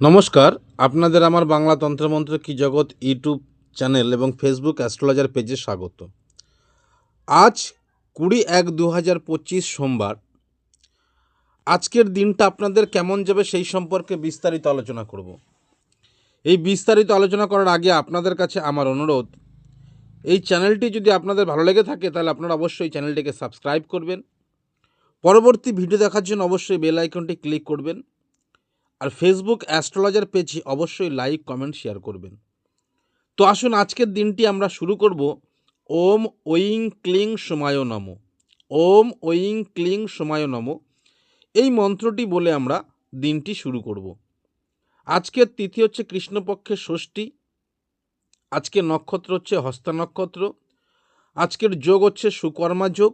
নমস্কার, আপনাদের আমার বাংলা তন্ত্রমন্ত্র কি জগৎ ইউটিউব চ্যানেল এবং ফেসবুক অ্যাস্ট্রোলজার পেজে স্বাগত। আজ 20/1/2025 সোমবার। আজকের দিনটা আপনাদের কেমন যাবে সেই সম্পর্কে বিস্তারিত আলোচনা করব। এই বিস্তারিত আলোচনা করার আগে আপনাদের কাছে আমার অনুরোধ, এই চ্যানেলটি যদি আপনাদের ভালো লেগে থাকে তাহলে আপনারা অবশ্যই চ্যানেলটিকে সাবস্ক্রাইব করবেন। পরবর্তী ভিডিও দেখার জন্য অবশ্যই বেল আইকনটি ক্লিক করবেন। আর ফেসবুক অ্যাস্ট্রোলজার পেজে অবশ্যই লাইক, কমেন্ট, শেয়ার করবেন। তো আসুন আজকের দিনটি আমরা শুরু করব ওম ঐং ক্লিং সোমায় নমঃ। ওম ঐং ক্লিং সোমায় নমঃ এই মন্ত্রটি বলে আমরা দিনটি শুরু করব। আজকের তিথি হচ্ছে কৃষ্ণপক্ষের ষষ্ঠী। আজকের নক্ষত্র হচ্ছে হস্তা নক্ষত্র। আজকের যোগ হচ্ছে সুকর্মা যোগ।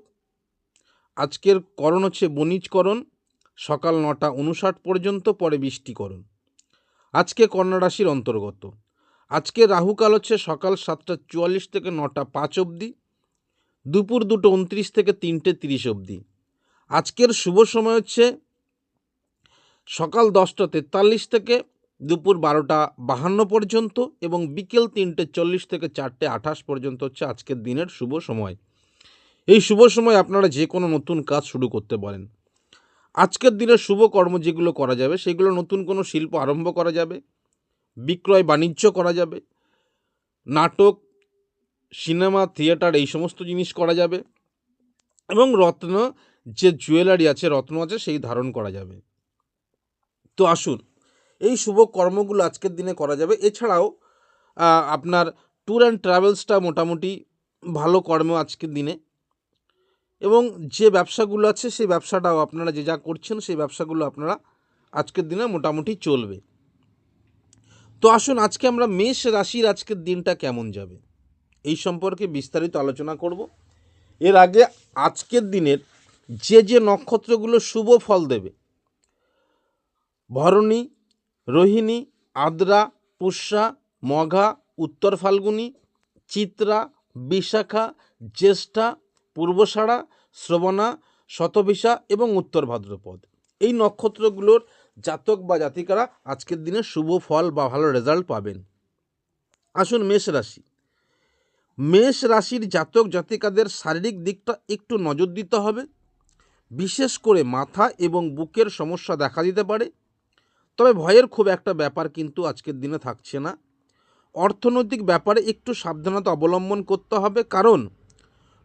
আজকের করণ হচ্ছে বণিজকরণ, সকাল 9:59 পর্যন্ত, পরে বৃষ্টিকরণ। আজকে কন্যা রাশির অন্তর্গত। আজকে রাহুকাল হচ্ছে সকাল 7:44 থেকে 9:05 অবধি, দুপুর 2:29 থেকে 3:30 অবধি। আজকের শুভ সময় হচ্ছে সকাল 10:43 থেকে দুপুর 12:52 পর্যন্ত এবং বিকেল 3:40 থেকে 4:28 পর্যন্ত হচ্ছে আজকের দিনের শুভ সময়। এই শুভ সময় আপনারা যে কোনো নতুন কাজ শুরু করতে পারেন। আজকের দিনের শুভ কর্ম যেগুলো করা যাবে সেগুলো নতুন কোনো শিল্প আরম্ভ করা যাবে, বিক্রয় বাণিজ্য করা যাবে, নাটক, সিনেমা, থিয়েটার এই সমস্ত জিনিস করা যাবে এবং রত্ন যে জুয়েলারি আছে, রত্ন আছে, সেই ধারণ করা যাবে। তো আসুন এই শুভ কর্মগুলো আজকের দিনে করা যাবে। এছাড়াও আপনার ট্যুর অ্যান্ড ট্রাভেলসটা মোটামুটি ভালো কর্ম আজকের দিনে, এবং যে ব্যবসাগুলো আছে সেই ব্যবসাটাও আপনারা যে যা করছেন সেই ব্যবসাগুলো আপনারা আজকের দিনে মোটামুটি চলবে। তো আসুন আজকে আমরা মেষ রাশির আজকের দিনটা কেমন যাবে এই সম্পর্কে বিস্তারিত আলোচনা করব। এর আগে আজকের দিনের যে যে নক্ষত্রগুলো শুভ ফল দেবে, ভরণী, রোহিণী, আদ্রা, পুষ্যা, মঘা, উত্তর ফাল্গুনী, চিত্রা, বিশাখা, জ্যেষ্ঠা, পূর্বষাঢ়া, শ্রবণা, শতভিষা এবং উত্তর ভাদ্রপদ, এই নক্ষত্রগুলোর জাতক বা জাতিকারা আজকের দিনে শুভ ফল বা ভালো রেজাল্ট পাবেন। আসুন মেষ রাশি। মেষ রাশির জাতক জাতিকাদের শারীরিক দিকটা একটু নজর দিতে হবে। বিশেষ করে মাথা এবং বুকের সমস্যা দেখা দিতে পারে, তবে ভয়ের খুব একটা ব্যাপার কিন্তু আজকের দিনে থাকছে না। অর্থনৈতিক ব্যাপারে একটু সাবধানতা অবলম্বন করতে হবে, কারণ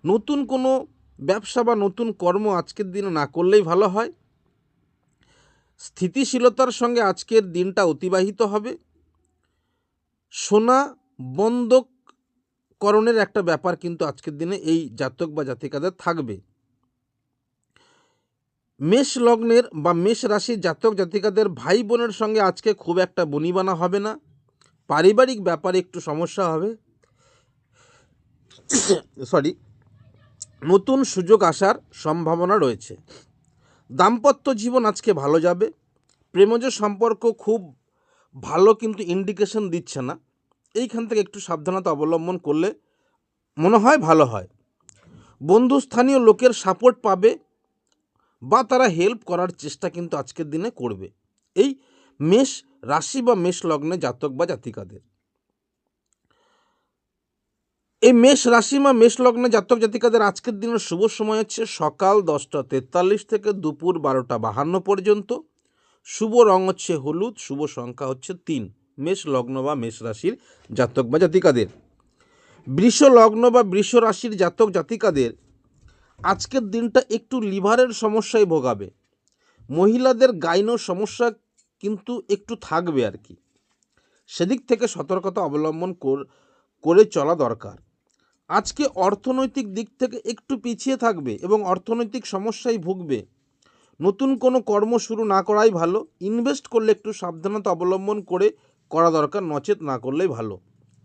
নতুন কোনো ব্যবসা বা নতুন কর্ম আজকের দিনে না করলেই ভালো হয়। স্থিতিশীলতার সঙ্গে আজকের দিনটা অতিবাহিত হবে। সোনা বন্ধককরণের একটা ব্যাপার কিন্তু আজকের দিনে এই জাতক বা জাতিকাদের থাকবে। মেষ লগ্নের বা মেষ রাশির জাতক জাতিকাদের ভাই বোনের সঙ্গে আজকে খুব একটা বনিবানা হবে না। পারিবারিক ব্যাপারে একটু সমস্যা হবে, নতুন সুযোগ আসার সম্ভাবনা রয়েছে। দাম্পত্য জীবন আজকে ভালো যাবে। প্রেমজ সম্পর্ক খুব ভালো কিন্তু ইন্ডিকেশন দিচ্ছে না, এইখান থেকে একটু সাবধানতা অবলম্বন করলে মনে হয় ভালো হয়। বন্ধুস্থানীয় লোকের সাপোর্ট পাবে বা তারা হেল্প করার চেষ্টা কিন্তু আজকের দিনে করবে এই মেষ রাশি বা মেষ লগ্নে জাতক বা জাতিকাদের। এই মেষ রাশি বা মেষ লগ্নে জাতক জাতিকাদের আজকের দিনের শুভ সময় হচ্ছে সকাল 10:43 থেকে দুপুর 12:52 পর্যন্ত। শুভ রং হচ্ছে হলুদ, শুভ সংখ্যা হচ্ছে 3। মেষ লগ্ন বা মেষ রাশির জাতক বা জাতিকাদের। বৃষ লগ্ন বা বৃষ রাশির জাতক জাতিকাদের আজকের দিনটা একটু লিভারের সমস্যায় ভোগাবে। মহিলাদের গাইনো সমস্যা কিন্তু একটু থাকবে আর কি, সেদিক থেকে সতর্কতা অবলম্বন করে চলা দরকার। আজকে অর্থনৈতিক দিক থেকে একটু পিছিয়ে থাকবে এবং অর্থনৈতিক সমস্যায় ভুগবে। নতুন কোনো কর্ম শুরু না করাই ভালো। ইনভেস্ট করলে একটু সাবধানতা অবলম্বন করে করা দরকার, নচেত না করলেই ভালো।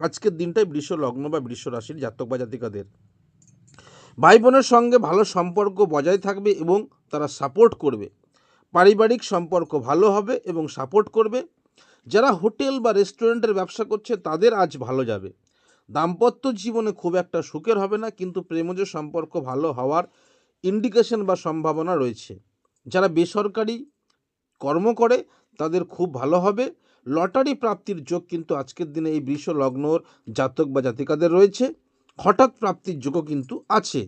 আজকের দিনটাই বৃষ লগ্ন বা বৃষ রাশির জাতক বা জাতিকাদের। ভাই বোনের সঙ্গে ভালো সম্পর্ক বজায় থাকবে এবং তারা সাপোর্ট করবে। পারিবারিক সম্পর্ক ভালো হবে এবং সাপোর্ট করবে। যারা হোটেল বা রেস্টুরেন্টের ব্যবসা করছে তাদের আজ ভালো যাবে। দাম্পত্য জীবনে খুব একটা সুখের হবে না, কিন্তু প্রেমজ সম্পর্ক ভালো হওয়ার ইন্ডিকেশন বা সম্ভাবনা রয়েছে। যারা বেসরকারি কর্ম করে তাদের খুব ভালো হবে। লটারি প্রাপ্তির যোগ কিন্তু আজকের দিনে এই বৃষ লগ্নর জাতক বা জাতিকাদের রয়েছে। হঠাৎ প্রাপ্তির যোগও কিন্তু আছে।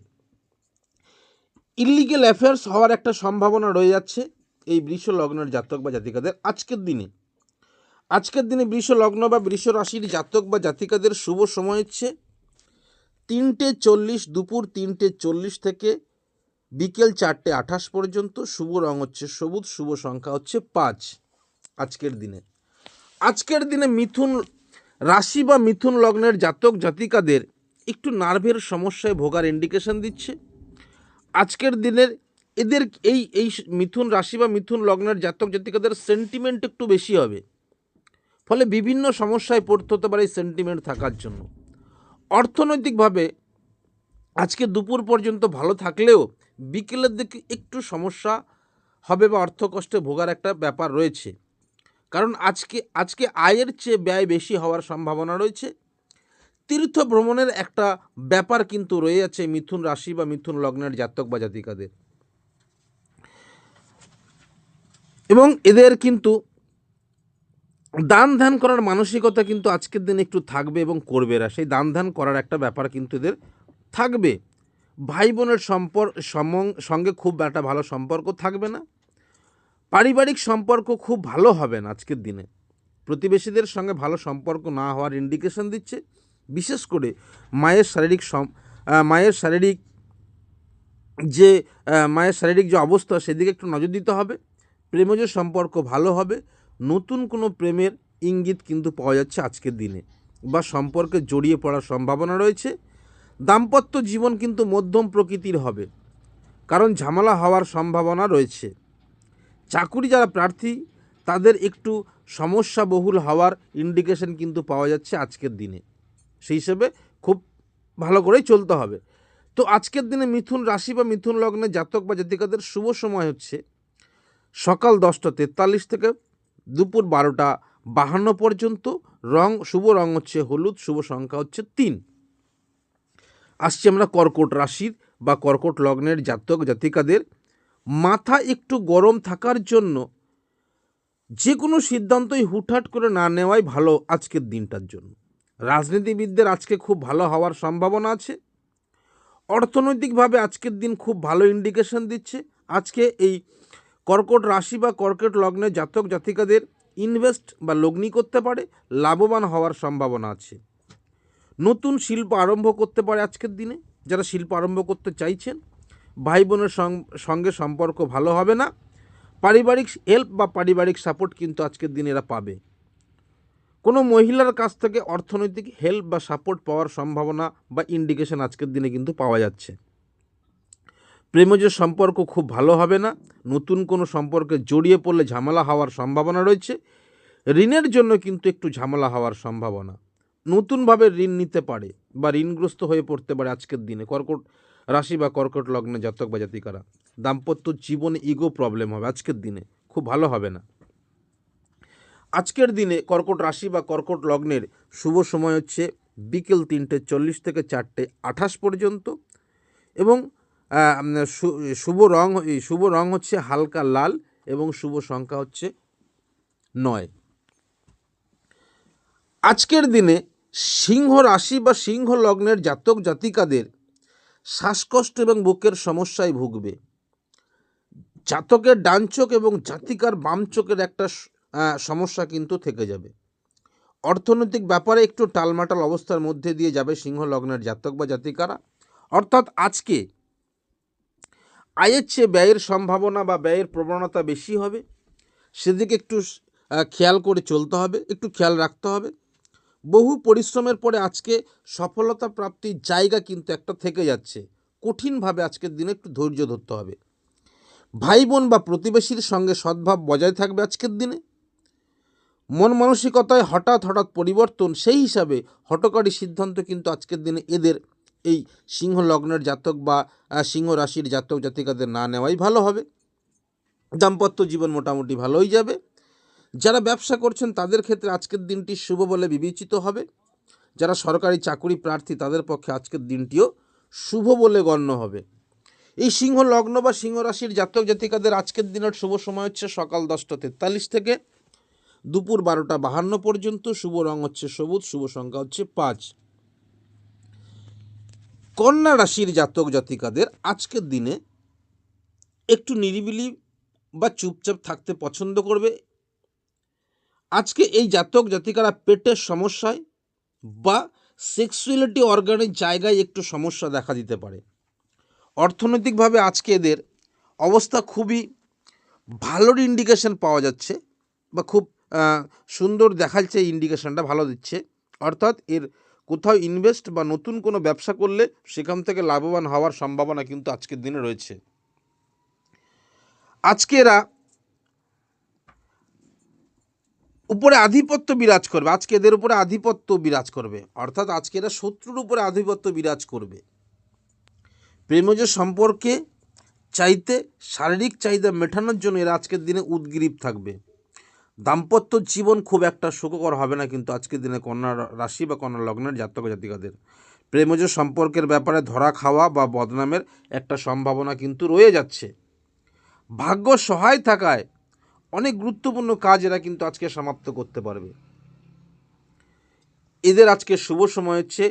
ইলিগেল অ্যাফেয়ার্স হওয়ার একটা সম্ভাবনা রয়ে যাচ্ছে এই বৃষ লগ্নের জাতক বা জাতিকাদের আজকের দিনে। আজকের দিনে বৃষ লগ্ন বা বৃষ রাশির জাতক বা জাতিকাদের শুভ সময় হচ্ছে 3:40 দুপুর 3:40 থেকে বিকেল 4:28 পর্যন্ত। শুভ রং হচ্ছে সবুজ, শুভ সংখ্যা হচ্ছে 5। আজকের দিনে মিথুন রাশি বা মিথুন লগ্নের জাতক জাতিকাদের একটু নার্ভের সমস্যায় ভোগার ইন্ডিকেশন দিচ্ছে। আজকের দিনের এদের এই মিথুন রাশি বা মিথুন লগ্নের জাতক জাতিকাদের সেন্টিমেন্ট একটু বেশি হবে, ফলে বিভিন্ন সমস্যায় পড়তে হতে পারে এই সেন্টিমেন্ট থাকার জন্য। অর্থনৈতিকভাবে আজকে দুপুর পর্যন্ত ভালো থাকলেও বিকেলের দিকে একটু সমস্যা হবে বা অর্থকষ্টে ভোগার একটা ব্যাপার রয়েছে, কারণ আজকে আয়ের চেয়ে ব্যয় বেশি হওয়ার সম্ভাবনা রয়েছে। তীর্থ ভ্রমণের একটা ব্যাপার কিন্তু রয়ে আছে মিথুন রাশি বা মিথুন লগ্নের জাতক বা জাতিকাদের, এবং এদের কিন্তু দান ধ্যান করার মানসিকতা কিন্তু আজকের দিনে একটু থাকবে এবং করবে এরা। সেই দান ধ্যান করার একটা ব্যাপার কিন্তু এদের থাকবে। ভাই বোনের সঙ্গে খুব একটা ভালো সম্পর্ক থাকবে না। পারিবারিক সম্পর্ক খুব ভালো হবে না আজকের দিনে। প্রতিবেশীদের সঙ্গে ভালো সম্পর্ক না হওয়ার ইন্ডিকেশন দিচ্ছে। বিশেষ করে মায়ের শারীরিক যে অবস্থা সেদিকে একটু নজর দিতে হবে। প্রেমজ সম্পর্ক ভালো হবে। নতুন কোনো প্রেমের ইঙ্গিত কিন্তু পাওয়া যাচ্ছে আজকের দিনে, বা সম্পর্কে জড়িয়ে পড়ার সম্ভাবনা রয়েছে। দাম্পত্য জীবন কিন্তু মধ্যম প্রকৃতির হবে, কারণ ঝামেলা হওয়ার সম্ভাবনা রয়েছে। চাকুরি যারা প্রার্থী তাদের একটু সমস্যাবহুল হওয়ার ইন্ডিকেশন কিন্তু পাওয়া যাচ্ছে আজকের দিনে। সেই হিসেবে খুব ভালো করেই চলতে হবে। তো আজকের দিনে মিথুন রাশি বা মিথুন লগ্নে জাতক বা জাতিকাদের শুভ সময় হচ্ছে সকাল 10:43 থেকে দুপুর 12:52 পর্যন্ত। শুভ রং হচ্ছে হলুদ, শুভ সংখ্যা হচ্ছে 3। আসছি আমরা কর্কট রাশির বা কর্কট লগ্নের জাতক জাতিকাদের। মাথা একটু গরম থাকার জন্য যে কোনো সিদ্ধান্তই হুটহাট করে না নেওয়াই ভালো আজকের দিনটার জন্য। রাজনীতিবিদদের আজকে খুব ভালো হওয়ার সম্ভাবনা আছে। অর্থনৈতিকভাবে আজকের দিন খুব ভালো ইন্ডিকেশন দিচ্ছে। আজকে এই কর্কট রাশি বা কর্কট লগ্নে জাতক জাতিকাদের ইনভেস্ট বা লগ্নি করতে পারে, লাভবান হওয়ার সম্ভাবনা আছে। নতুন শিল্প আরম্ভ করতে পারে আজকের দিনে যারা শিল্প আরম্ভ করতে চাইছেন। ভাই বোনের সঙ্গে সম্পর্ক ভালো হবে না। পারিবারিক হেল্প বা পারিবারিক সাপোর্ট কিন্তু আজকের দিনে এরা পাবে। কোনো মহিলার কাছ থেকে অর্থনৈতিক হেল্প বা সাপোর্ট পাওয়ার সম্ভাবনা বা ইন্ডিকেশন আজকের দিনে কিন্তু পাওয়া যাচ্ছে। প্রেমজ সম্পর্ক খুব ভালো হবে না। নতুন কোনো সম্পর্কে জড়িয়ে পড়লে ঝামেলা হওয়ার সম্ভাবনা রয়েছে। ঋণের জন্য কিন্তু একটু ঝামেলা হওয়ার সম্ভাবনা। নতুনভাবে ঋণ নিতে পারে বা ঋণগ্রস্ত হয়ে পড়তে পারে আজকের দিনে কর্কট রাশি বা কর্কট লগ্নে জাতক বা জাতিকারা। দাম্পত্য জীবনে ইগো প্রবলেম হবে আজকের দিনে, খুব ভালো হবে না। আজকের দিনে কর্কট রাশি বা কর্কট লগ্নের শুভ সময় হচ্ছে বিকেল 3:40 থেকে 4:28 পর্যন্ত, এবং শুভ রং হচ্ছে হালকা লাল এবং শুভ সংখ্যা হচ্ছে 9। আজকের দিনে সিংহ রাশি বা সিংহ লগ্নের জাতক জাতিকাদের শ্বাসকষ্ট এবং বুকের সমস্যায় ভুগবে। জাতকের ডান চোখ এবং জাতিকার বাম চোখের একটা সমস্যা কিন্তু থেকে যাবে। অর্থনৈতিক ব্যাপারে একটু টালমাটাল অবস্থার মধ্যে দিয়ে যাবে সিংহ লগ্নের জাতক বা জাতিকারা। অর্থাৎ আজকে আয়ের চেয়ে ব্যয়ের সম্ভাবনা বা ব্যয়ের প্রবণতা বেশি হবে, সেদিকে একটু খেয়াল করে চলতে হবে, একটু খেয়াল রাখতে হবে। বহু পরিশ্রমের পরে আজকে সফলতা প্রাপ্তির জায়গা কিন্তু একটা থেকে যাচ্ছে। কঠিনভাবে আজকের দিনে একটু ধৈর্য ধরতে হবে। ভাই বোন বা প্রতিবেশীর সঙ্গে সদ্ভাব বজায় থাকবে আজকের দিনে। মন মানসিকতায় হঠাৎ পরিবর্তন, সেই হিসাবে হঠকারী সিদ্ধান্ত কিন্তু আজকের দিনে এদের এই সিংহ লগ্নের জাতক বা সিংহ রাশির জাতক জাতিকাদের না নেওয়াই ভালো হবে। দাম্পত্য জীবন মোটামুটি ভালোই যাবে। যারা ব্যবসা করছেন তাদের ক্ষেত্রে আজকের দিনটি শুভ বলে বিবেচিত হবে। যারা সরকারি চাকুরি প্রার্থী তাদের পক্ষে আজকের দিনটিও শুভ বলে গণ্য হবে। এই সিংহ লগ্ন বা সিংহ রাশির জাতক জাতিকাদের আজকের দিনের শুভ সময় হচ্ছে সকাল 10:43 থেকে দুপুর 12:52 পর্যন্ত। শুভ রং হচ্ছে সবুজ, শুভ সংখ্যা হচ্ছে 5। কন্যা রাশির জাতক জাতিকাদের আজকের দিনে একটু নিরিবিলি বা চুপচাপ থাকতে পছন্দ করবে। আজকে এই জাতক জাতিকারা পেটের সমস্যায় বা সেক্সুয়ালিটি অর্গানের জায়গায় একটু সমস্যা দেখা দিতে পারে। অর্থনৈতিকভাবে আজকে এদের অবস্থা খুবই ভালোর ইন্ডিকেশন পাওয়া যাচ্ছে, বা খুব সুন্দর দেখাচ্ছে, এই ইন্ডিকেশনটা ভালো দিচ্ছে। অর্থাৎ এর কোথাও ইনভেস্ট বা নতুন কোনো ব্যবসা করলে সেখান থেকে লাভবান হওয়ার সম্ভাবনা কিন্তু আজকের দিনে রয়েছে। আজকে এরা উপরে আধিপত্য বিরাজ করবে, আজকে এদের উপরে আধিপত্য বিরাজ করবে, অর্থাৎ আজকে এরা শত্রুর উপরে আধিপত্য বিরাজ করবে। প্রেমজ সম্পর্কে চাইতে শারীরিক চাহিদা মেটানোর জন্য এরা আজকের দিনে উদগ্রীব থাকবে। দাম্পত্য জীবন খুব একটা সুখকর হবে না কিন্তু আজকের দিনে কন্যা রাশি বা কন্যা লগ্নের জাতক জাতিকাদের। প্রেমজ সম্পর্কের ব্যাপারে ধরা খাওয়া বা বদনামের একটা সম্ভাবনা কিন্তু রয়ে যাচ্ছে। ভাগ্য সহায় থাকায় অনেক গুরুত্বপূর্ণ কাজ এরা কিন্তু আজকে সমাপ্ত করতে পারবে। এদের আজকে শুভ সময় হচ্ছে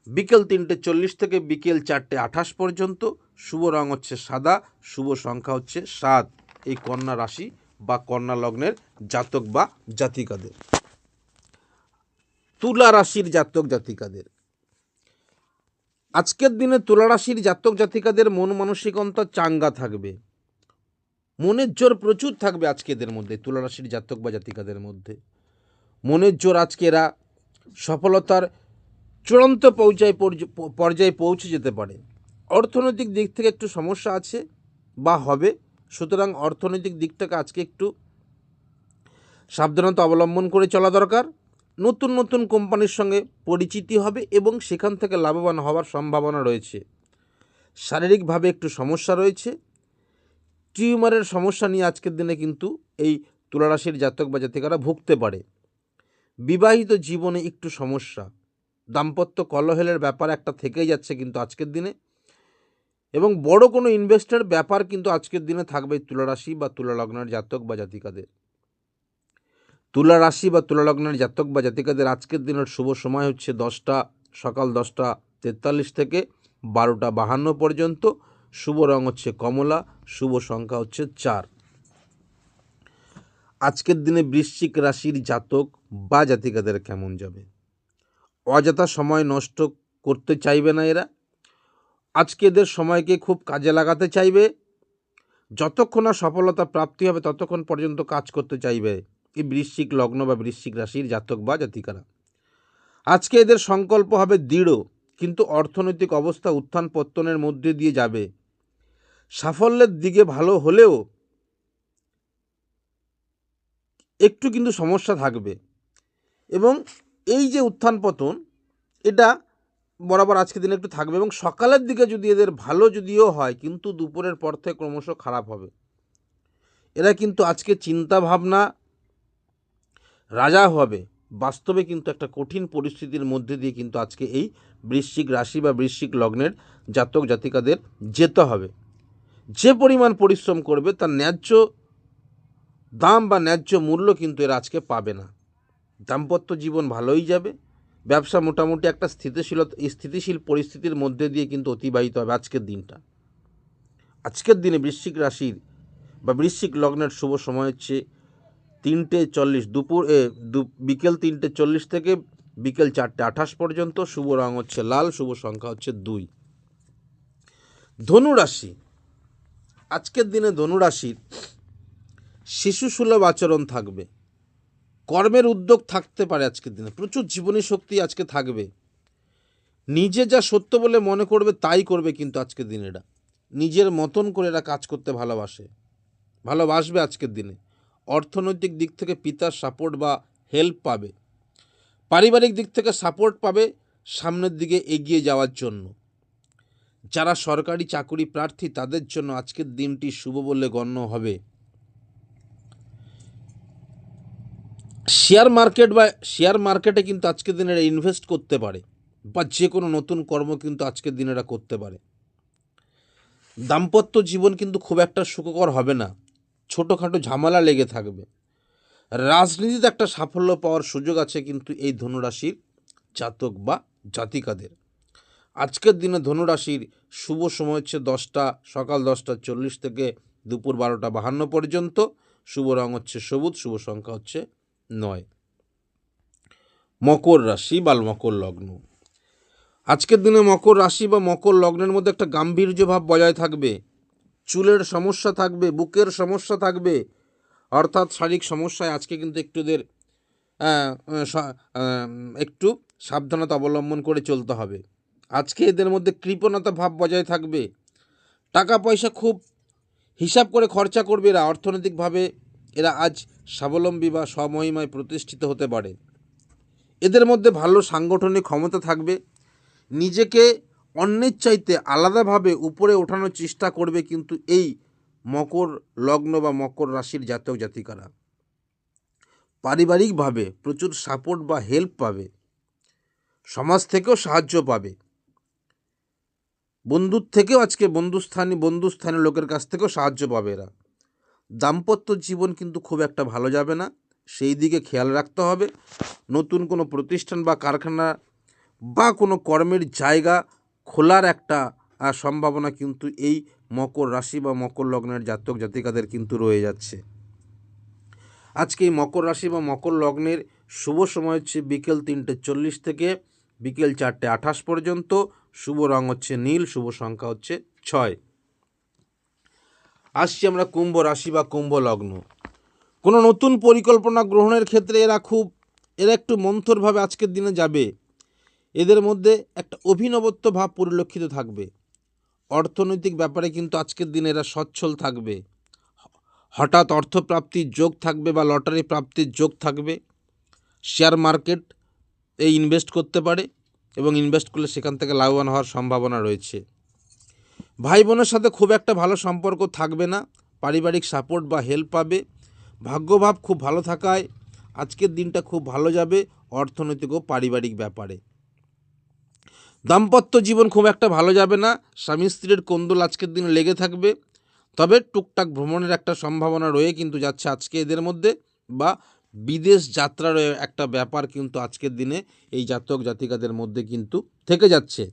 বিকেল 3:40 থেকে বিকেল 4:28 পর্যন্ত। শুভ রং হচ্ছে সাদা, শুভ সংখ্যা হচ্ছে 7। এই কন্যা রাশি বা কন্যা লগ্নের জাতক বা জাতিকাদের। তুলা রাশির জাতক জাতিকাদের আজকের দিনে তুলা রাশির জাতক জাতিকাদের মন মানসিকতা চাঙ্গা থাকবে, মনের জোর প্রচুর থাকবে আজকে এদের মধ্যে। তুলা রাশির জাতক বা জাতিকাদের মধ্যে মনের জোর, আজকে এরা সফলতার চূড়ান্ত পর্যায়ে পৌঁছে যেতে পারে। অর্থনৈতিক দিক থেকে একটু সমস্যা আছে বা হবে, সুতরাং অর্থনৈতিক দিকটাকে আজকে একটু সাবধানতা অবলম্বন করে চলা দরকার। নতুন নতুন কোম্পানির সঙ্গে পরিচিতি হবে এবং সেখান থেকে লাভবান হওয়ার সম্ভাবনা রয়েছে। শারীরিকভাবে একটু সমস্যা রয়েছে, টিউমারের সমস্যা নিয়ে আজকের দিনে কিন্তু এই তুলারাশির জাতক বা জাতিকারা ভুগতে পারে। বিবাহিত জীবনে একটু সমস্যা, দাম্পত্য কলহের ব্যাপার একটা থেকেই যাচ্ছে কিন্তু আজকের দিনে, এবং বড় কোনো ইনভেস্টের ব্যাপার কিন্তু আজকের দিনে থাকবে তুলা রাশি বা তুলা লগ্নের জাতক বা জাতিকাদের। তুলা রাশি বা তুলা লগ্নের জাতক বা জাতিকাদের আজকের দিনের শুভ সময় হচ্ছে সকাল 10:43 থেকে 12:52 পর্যন্ত। শুভ রং হচ্ছে কমলা, শুভ সংখ্যা হচ্ছে 4। আজকের দিনে বৃশ্চিক রাশির জাতক বা জাতিকাদের কেমন যাবে? অযথা সময় নষ্ট করতে চাইবে না এরা। আজকে এদের সময়কে খুব কাজে লাগাতে চাইবে, যতক্ষণ না সফলতা প্রাপ্তি হবে ততক্ষণ পর্যন্ত কাজ করতে চাইবে এই বৃশ্চিক লগ্ন বা বৃশ্চিক রাশির জাতক বা জাতিকারা। আজকে এদের সংকল্প হবে দৃঢ়, কিন্তু অর্থনৈতিক অবস্থা উত্থান পত্তনের মধ্যে দিয়ে যাবে। সাফল্যের দিকে ভালো হলেও একটু কিন্তু সমস্যা থাকবে, এবং এই যে উত্থান পতন এটা বরাবর আজকের দিনে একটু থাকবে, এবং সকালের দিকে যদি এদের ভালো যদিও হয় কিন্তু দুপুরের পর থেকে ক্রমশ খারাপ হবে। এরা কিন্তু আজকে চিন্তা ভাবনা রাজা হবে, বাস্তবে কিন্তু একটা কঠিন পরিস্থিতির মধ্যে দিয়ে কিন্তু আজকে এই বৃশ্চিক রাশি বা বৃশ্চিক লগ্নের জাতক জাতিকাদের যেতে হবে। যে পরিমাণ পরিশ্রম করবে তার ন্যায্য দাম বা ন্যায্য মূল্য কিন্তু এরা আজকে পাবে না। দাম্পত্য জীবন ভালোই যাবে, ব্যবসা মোটামুটি একটা স্থিতিশীল পরিস্থিতির মধ্যে দিয়ে কিন্তু অতিবাহিত হবে আজকের দিনটা। আজকের দিনে বৃশ্চিক রাশির বা বৃশ্চিক লগ্নের শুভ সময় হচ্ছে 3:40 বিকেল 3:40 থেকে বিকেল 4:28 পর্যন্ত। শুভ রং হচ্ছে লাল, শুভ সংখ্যা হচ্ছে 2। ধনুরাশি আজকের দিনে ধনুরাশির শিশু সুলভ আচরণ থাকবে, কর্মের উদ্যোগ থাকতে পারে আজকের দিনে, প্রচুর জীবনী শক্তি আজকে থাকবে। নিজে যা সত্য বলে মনে করবে তাই করবে কিন্তু আজকের দিনে এরা নিজের মতন করে এরা কাজ করতে ভালোবাসবে আজকের দিনে। অর্থনৈতিক দিক থেকে পিতার সাপোর্ট বা হেল্প পাবে, পারিবারিক দিক থেকে সাপোর্ট পাবে সামনের দিকে এগিয়ে যাওয়ার জন্য। যারা সরকারি চাকরি প্রার্থী তাদের জন্য আজকের দিনটি শুভ বলে গণ্য হবে। শেয়ার মার্কেটে কিন্তু আজকের দিনে এরা ইনভেস্ট করতে পারে, বা যে কোনো নতুন কর্ম কিন্তু আজকের দিনে এরা করতে পারে। দাম্পত্য জীবন কিন্তু খুব একটা সুখকর হবে না, ছোটোখাটো ঝামেলা লেগে থাকবে। রাজনীতিতে একটা সাফল্য পাওয়ার সুযোগ আছে কিন্তু এই ধনুরাশির জাতক বা জাতিকাদের। আজকের দিনে ধনুরাশির শুভ সময় হচ্ছে সকাল 10:40 থেকে দুপুর 12:52 পর্যন্ত। শুভ রং হচ্ছে সবুজ, শুভ সংখ্যা হচ্ছে 9। মকর রাশি বা মকর লগ্ন। আজকের দিনে মকর রাশি বা মকর লগ্নের মধ্যে একটা গাম্ভীর্য ভাব বজায় থাকবে। চুলের সমস্যা থাকবে, বুকের সমস্যা থাকবে, অর্থাৎ শারীরিক সমস্যায় আজকে কিন্তু একটু সাবধানতা অবলম্বন করে চলতে হবে। আজকে এদের মধ্যে কৃপণতা ভাব বজায় থাকবে। টাকা পয়সা খুব হিসাব করে খরচা করবে এরা। অর্থনৈতিকভাবে এরা আজ স্বাবলম্বী বা স্বমহিমায় প্রতিষ্ঠিত হতে পারে। এদের মধ্যে ভালো সাংগঠনিক ক্ষমতা থাকবে। নিজেকে অন্যের চাইতে আলাদাভাবে উপরে ওঠানোর চেষ্টা করবে কিন্তু এই মকর লগ্ন বা মকর রাশির জাতক জাতিকারা। পারিবারিকভাবে প্রচুর সাপোর্ট বা হেল্প পাবে। সমাজ থেকেও সাহায্য পাবে। বন্ধুস্থানীয় লোকের কাছ থেকেও সাহায্য পাবে এরা। দাম্পত্য জীবন কিন্তু খুব একটা ভালো যাবে না, সেই দিকে খেয়াল রাখতে হবে। নতুন কোনো প্রতিষ্ঠান বা কারখানা বা কোনো কর্মের জায়গা খোলার একটা সম্ভাবনা কিন্তু এই মকর রাশি বা মকর লগ্নের জাতক জাতিকাদের কিন্তু রয়ে যাচ্ছে। আজকে এই মকর রাশি বা মকর লগ্নের শুভ সময় হচ্ছে বিকেল 3:40 থেকে বিকেল 4:28 পর্যন্ত। শুভ রং হচ্ছে নীল, শুভ সংখ্যা হচ্ছে 6। আসছি আমরা কুম্ভ রাশি বা কুম্ভ লগ্ন। কোনো নতুন পরিকল্পনা গ্রহণের ক্ষেত্রে এরা একটু মন্থরভাবে আজকের দিনে যাবে। এদের মধ্যে একটা অভিনবত্ব ভাব পরিলক্ষিত থাকবে। অর্থনৈতিক ব্যাপারে কিন্তু আজকের দিনে এরা সচ্ছল থাকবে। হঠাৎ অর্থপ্রাপ্তির যোগ থাকবে বা লটারি প্রাপ্তির যোগ থাকবে। শেয়ার মার্কেট ইনভেস্ট করতে পারে এবং ইনভেস্ট করলে সেখান থেকে লাভবান হওয়ার সম্ভাবনা রয়েছে। ভাই বোনের সাথে খুব একটা ভালো সম্পর্ক থাকবে না। পারিবারিক সাপোর্ট বা হেল্প পাবে। ভাগ্যভাব খুব ভালো থাকায় আজকের দিনটা খুব ভালো যাবে অর্থনৈতিক ও পারিবারিক ব্যাপারে। দাম্পত্য জীবন খুব একটা ভালো যাবে না। স্বামী স্ত্রীর কোন্দল আজকের দিনে লেগে থাকবে। তবে টুকটাক ভ্রমণের একটা সম্ভাবনা রয়ে কিন্তু যাচ্ছে আজকে এদের মধ্যে, বা বিদেশ যাত্রার একটা ব্যাপার কিন্তু আজকের দিনে এই জাতক জাতিকাদের মধ্যে কিন্তু থেকে যাচ্ছে।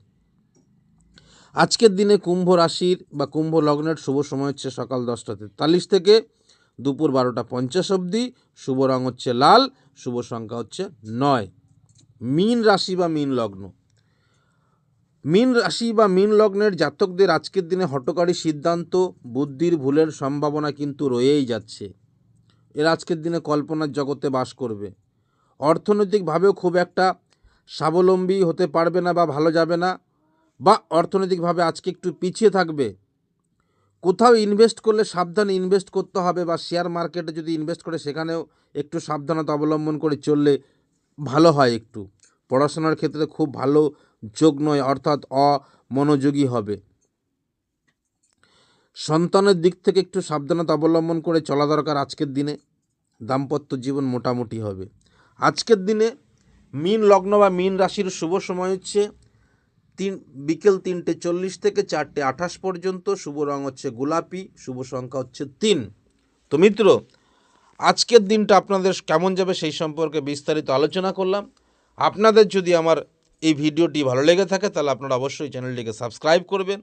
আজকের দিনে কুম্ভ রাশির বা কুম্ভ লগ্নের শুভ সময় হচ্ছে সকাল 10:43 থেকে দুপুর 12:50 অবধি। শুভ রং হচ্ছে লাল, শুভ সংখ্যা হচ্ছে 9। মীন রাশি বা মীন লগ্ন। মীন রাশি বা মীন লগ্নের জাতকদের আজকের দিনে হঠকারী সিদ্ধান্ত, বুদ্ধির ভুলের সম্ভাবনা কিন্তু রয়েই যাচ্ছে। এরা আজকের দিনে কল্পনার জগতে বাস করবে। অর্থনৈতিকভাবেও খুব একটা স্বাবলম্বী হতে পারবে না বা ভালো যাবে না, বা অর্থনৈতিকভাবে আজকে একটু পিছিয়ে থাকবে। কোথাও ইনভেস্ট করলে সাবধানে ইনভেস্ট করতে হবে, বা শেয়ার মার্কেটে যদি ইনভেস্ট করে সেখানেও একটু সাবধানতা অবলম্বন করে চললে ভালো হয়। একটু পড়াশোনার ক্ষেত্রে খুব ভালো যোগ নয়, অর্থাৎ অমনোযোগী হবে। সন্তানের দিক থেকে একটু সাবধানতা অবলম্বন করে চলা দরকার আজকের দিনে। দাম্পত্য জীবন মোটামুটি হবে। আজকের দিনে মীন লগ্ন বা মীন রাশির শুভ সময় হচ্ছে বিকেল 3:40 থেকে 4:28 পর্যন্ত। শুভ রং হচ্ছে গোলাপি, শুভ সংখ্যা হচ্ছে 3। তো মিত্র, আজকের দিনটা আপনাদের কেমন যাবে সেই সম্পর্কে বিস্তারিত আলোচনা করলাম। আপনাদের যদি আমার এই ভিডিওটি ভালো লেগে থাকে তাহলে আপনারা অবশ্যই চ্যানেলটিকে সাবস্ক্রাইব করবেন।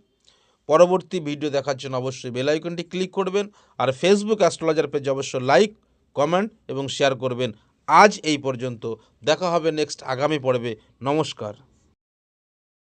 পরবর্তী ভিডিও দেখার জন্য অবশ্যই বেল আইকনটি ক্লিক করবেন। আর ফেসবুক অ্যাস্ট্রোলজার পেজে অবশ্যই লাইক, কমেন্ট এবং শেয়ার করবেন। আজ এই পর্যন্ত, দেখা হবে নেক্সট আগামী পর্বে। নমস্কার।